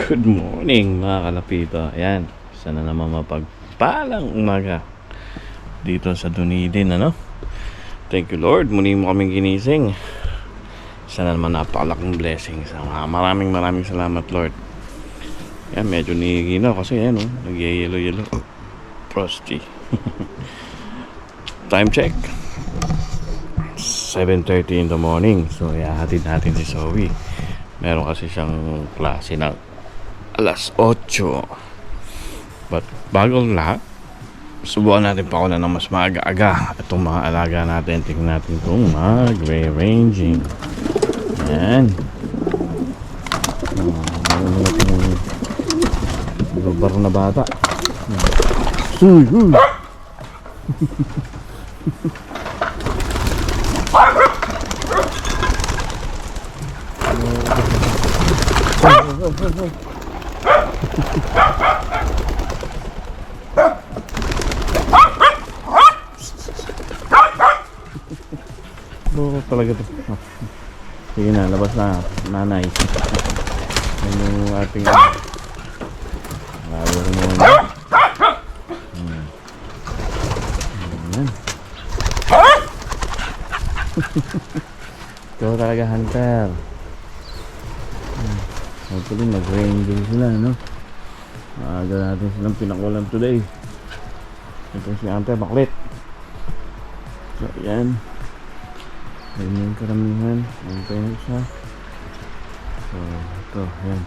Good morning mga kalapito. Ayan, sana naman mapagpalang umaga dito sa Dunedin, ano? Thank you Lord, muli mo kaming ginising. Sana naman napakalaking blessing. Maraming salamat Lord. Ayan, medyo nihiginaw kasi ayan, nagyayelo-yelo. Frosty. Time check 7:30 in the morning. So ihahatid natin si Zoe. Meron kasi siyang klase ng alas 8. But bago lahat, subukan natin pa na ng mas maaga-aga itong mga alaga natin. Tingnan natin kung magre-ranging. Yan. Meron natin babar na bata. Uy! Boko talaga to. Sige na, labas na nanay. Yan yung ating lalo mo na. Ayan. Ito talaga hunter. Hopefully mag-ranging sila, no? Maaga natin silang pinakulam today. Ito si Ante Baklit. So yan. Ayun yung karamihan. Antay na siya. So ito, yan.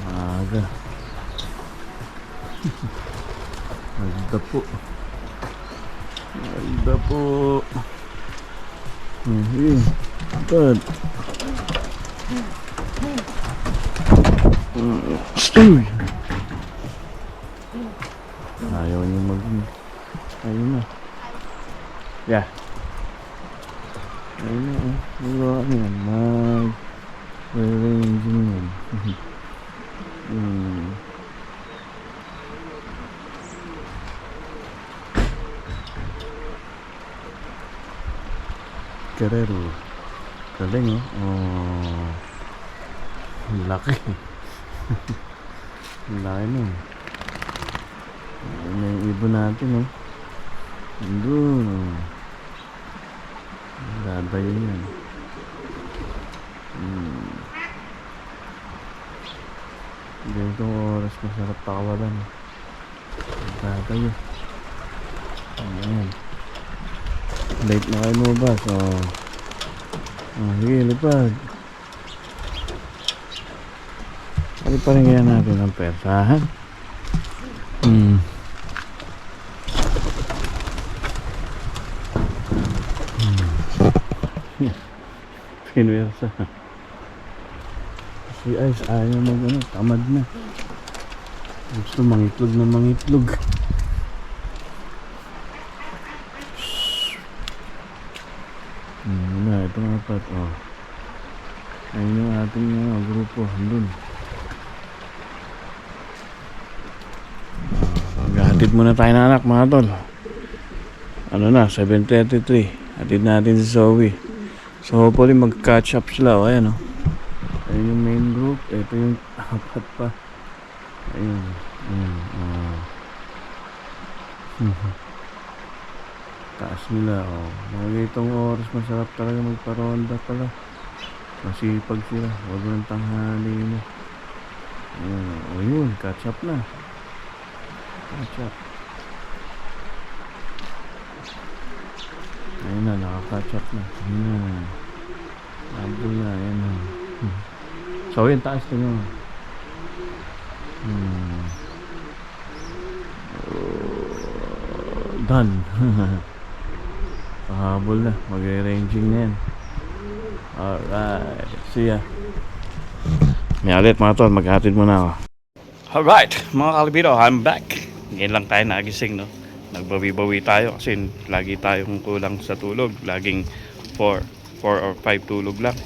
Maaga. Magda po. Magda po. Good. Uy! Ayaw niyo ayun na. Yeah. Ayun na, magawa niya. Mag-ranging yan. Karero. Galing, oh. Laki. Ang laki nun. Ayun na yung ibon natin, oh. Doon. Dadayo yan. Ganitong oras masarap pakawalan. Dadayo. Ayan. Late na kayo mo ba? So, sige, lipad. Ano pa rin kaya natin ang persahan? Pinwersa. Si Ice ayaw tamad na. Gusto mangitlog na mangitlog. Ito nga pat, oh. Ayun yung ating grupo, andun. Maghahatid muna tayo na anak, mga tol. Ano na, 7:33. Hatid natin si Zoe. So hopefully mag-catch up sila. O ayan, o. Ayun yung main group. Ito yung apat pa. Ayun. Taas nila, o. Mga itong oras masarap talaga magparonda pala. Masipag sila. Huwag ng tanghali mo. Ayun, o yun. Catch up na. Catch up. Ayun na, naka-catch up na. Ayun na. Abol na, ayun na. So yun, taas na yun. Done. Pahabol na, mag-ranging na yan. Alright, see ya. May ulit mga tol, maghatid muna ako. Alright, mga kalabiro, I'm back. Ngayon lang tayo nagising, no? Nagbawi-bawi tayo kasi lagi tayong kulang sa tulog. Laging 4 or 5 tulog lang.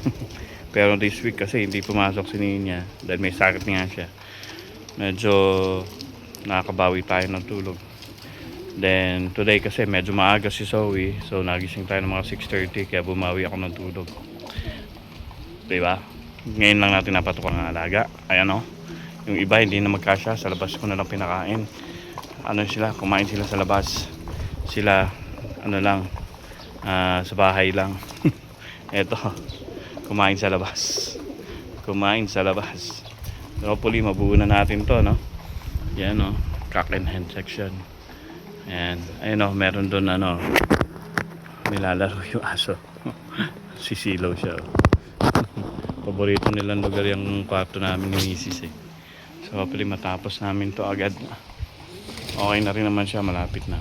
Pero this week kasi hindi pumasok si Nina dahil may sakit nga siya. Medyo nakakabawi tayo ng tulog. Then today kasi medyo maaga si Zoe, so nagising tayo ng mga 6:30 kaya bumawi ako ng tulog. Diba? Ngayon lang natin napatukan ng alaga. Ayan o. Yung iba hindi na magkasya. Sa labas ko na lang pinakain. Ano sila, kumain sila sa labas. Sila, ano lang, sa bahay lang. Eto, kumain sa labas. Kumain sa labas. So hopefully mabuo na natin to, no? Yan o, cock and hen section. And ayun o, meron doon ano, nilalaro yung aso. Sisilaw siya. Paborito nilang lugar yung kwarto namin ni Mrs. eh. So hopefully matapos namin to agad. Okay na rin naman siya, malapit na.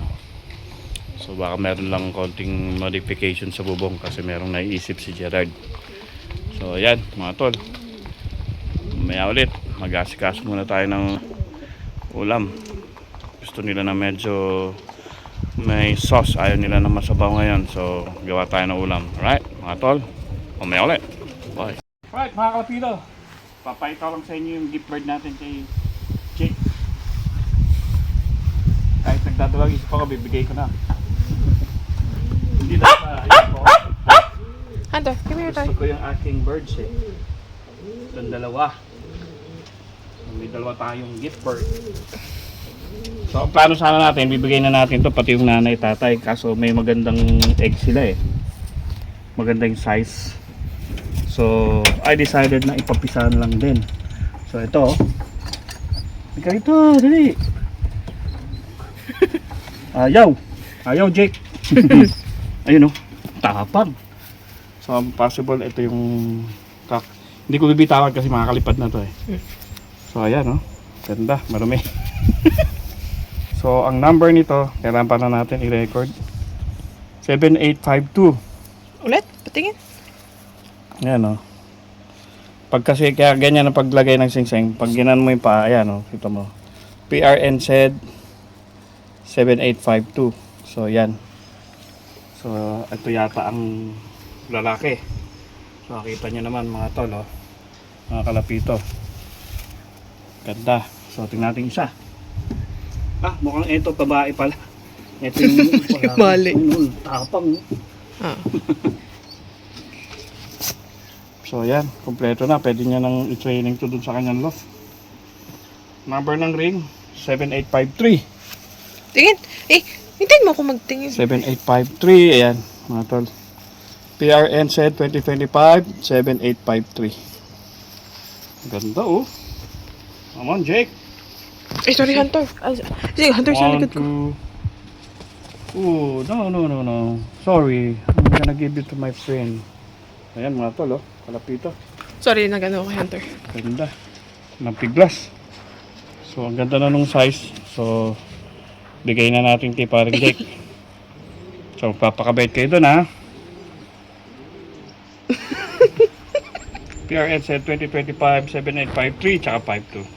So baka meron lang konting modification sa bubong kasi merong naiisip si Gerard. So ayan mga tol, mamaya ulit mag-asikaso muna tayo ng ulam. Gusto nila na medyo may sauce, ayaw nila na masabaw ngayon. So gawa tayo ng ulam. Alright mga tol, mamaya ulit. Bye. Alright mga kalapito, papakita lang sa inyo yung gift bird natin kay Jake. Kahit nagdadalawang isip ako, bibigay ko na. Hindi na sa ayun ko. Hunter, come here, Gusto Toy. ko yung aking birds eh. Itong dalawa. May dalawa tayong gift bird. So ang plano sana natin, bibigay na natin to pati yung nanay tatay. Kaso may magandang egg sila eh. Maganda yung size. So I decided na ipapisahan lang din. So ito. Ika ito, dali. Ayaw Jake. Ayun oh, tapang. So possible ito yung cock. Hindi ko bibitawan kasi makakalipad na to eh. So ayan oh, ganda, marami. So ang number nito, kailangan pa na natin i-record. 7852. Ulit? Patingin. Ayan oh. Pag kasi kaya ganyan ang paglagay ng singsing, pag ginan mo yung paa, ayan oh, kita mo. PRN said 7852. So yan. So ito yata ang lalaki. So nakita nyo naman mga tol oh. Mga kalapito. Ganda. So tingnan natin isa. Mukhang ito babae pala. Ito yung Mali. Tapang. Ah. So yan, kompleto na. Pwede niya nang i-training to dun sa kanyang loft. Number ng ring 7853. Tingin. Hintayin mo ako magtingin. 7853. Ayan, mga tol. PRN said 2025 7853. Ganda oh. Come on, Jake. Sorry, Hunter. Sige, Hunter, sa likod ko. Oh, no. Sorry. I'm gonna give it to my friend. Ayan, mga tol oh. Kalapito. Sorry, nag-ano ako, Hunter. Ganda. Nampiglas. So, ang ganda na nung size. So, bigay na natin kay paring Jake. So, papakabait kayo dun ha. PRN said 2025 7853 tsaka 52.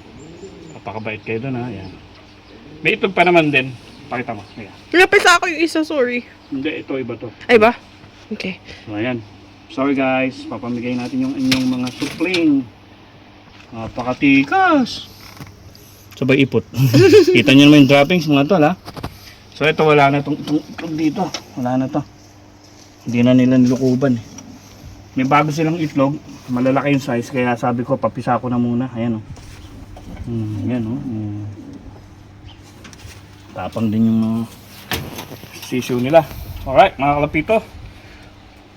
Papakabait kayo dun ha. Ayan. May itlog pa naman din. Pakita mo. Ayan. Napisa ako yung isa, sorry. Hindi, ito iba to. Ay ba? Okay. So, ayan. Sorry guys, papamigay natin yung inyong mga supling. Napakatikas. Sabay ipot. Kita nyo naman yung droppings mga tol ha. So ito wala na itong itlog dito. Wala na to. Hindi na nila nilukuban eh. May bago silang itlog. Malalaki yung size kaya sabi ko papisa ko na muna. Ayan o. Ayan o. Tapang din yung sisiw nila. Alright mga kalapito.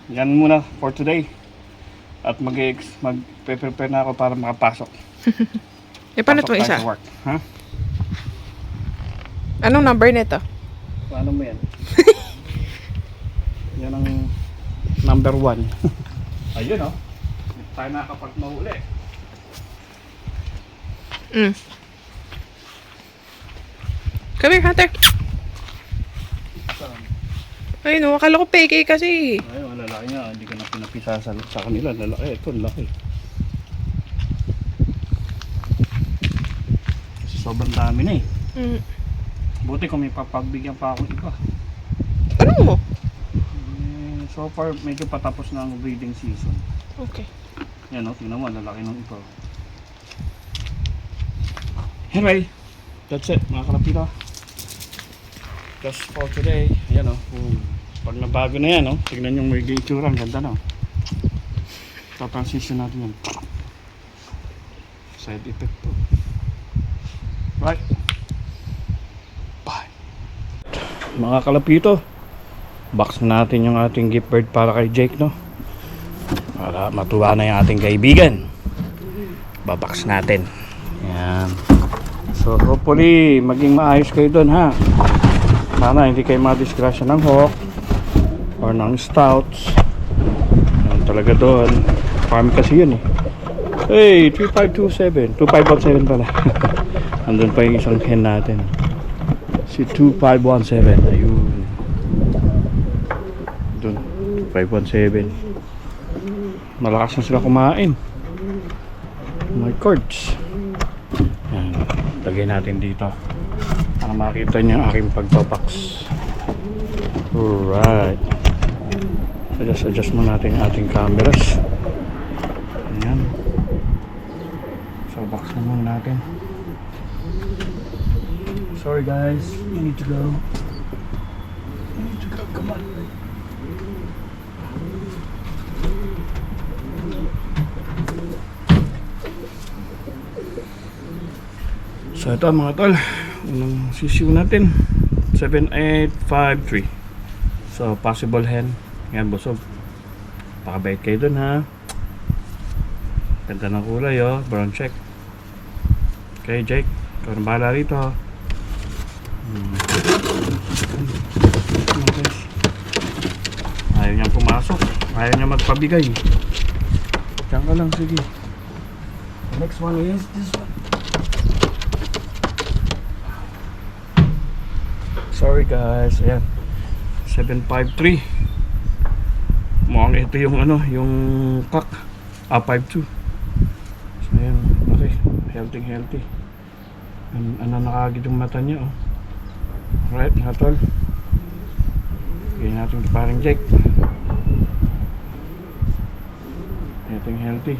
Yan muna for today. At mag-prepare na ako para makapasok. Paano Pasok itong tayo isa? sa work. Ha? Anong number nito? Paano mo yan? Yan ang number 1. Ayun oh. Hindi tayo nakapag mahuli. Come here, Hunter. Ay no, akala ko peke kasi. Ayun, lalaki nga. Hindi ka na pinapisa sa kanila. Lalaki. Ito, lalaki. Kasi sobrang dami na eh. Buti kung may papagbigyan pa akong iba. Ano mo? So far, medyo patapos na ang breeding season. Okay. Yan o, tingnan mo, lalaki ng iba. Anyway, that's it mga kalapito. Just for today. Yan o, pag nabago na yan o, tignan yung may itsura, ang ganda na o. Transition natin yan. Side effect po. Right. Bye. Mga kalapito, box na natin yung ating gift card para kay Jake, no? Para matuwa na yung ating kaibigan. Babox natin. Yan. So hopefully maging maayos kayo doon, ha. Sana hindi kayo madisgrasya ng hawk or ng stouts. Yan talaga doon. Farm kasi yun eh. Hey, 3527. 2517 pala. Andun pa yung isang hen natin. Si 2517. Ayun. Doon. 2517. Malakas na sila kumain. My cards. Yan. Lagay natin dito. Para makita niyo ang aking pagbabox. Alright. Adjust mo natin ang ating cameras. Ayan. So box na muna natin. Sorry guys, we need to go. We need to go, come on. So ito mga tol, unang sisiw natin 7853. So possible hen. Yan, busog. Pakabait kayo dun, ha. Ganda ng kulay, oh. Brown check. Okay, Jake. Ikaw na bahala rito, ha. Ayaw niyang pumasok. Ayaw niya magpabigay. Diyan ka lang, sige. The next one is this one. Sorry guys, ayan. 753. Mukhang ito yung ano, yung cock. 52. So ayan, okay. Healthy. Ano nakagid yung mata niya, oh. Alright, mga tol. Bigyan natin ito parang Jake. Healthy.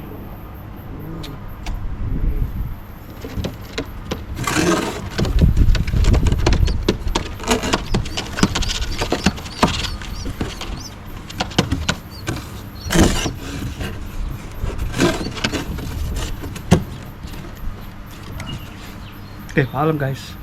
Okay, paalam guys.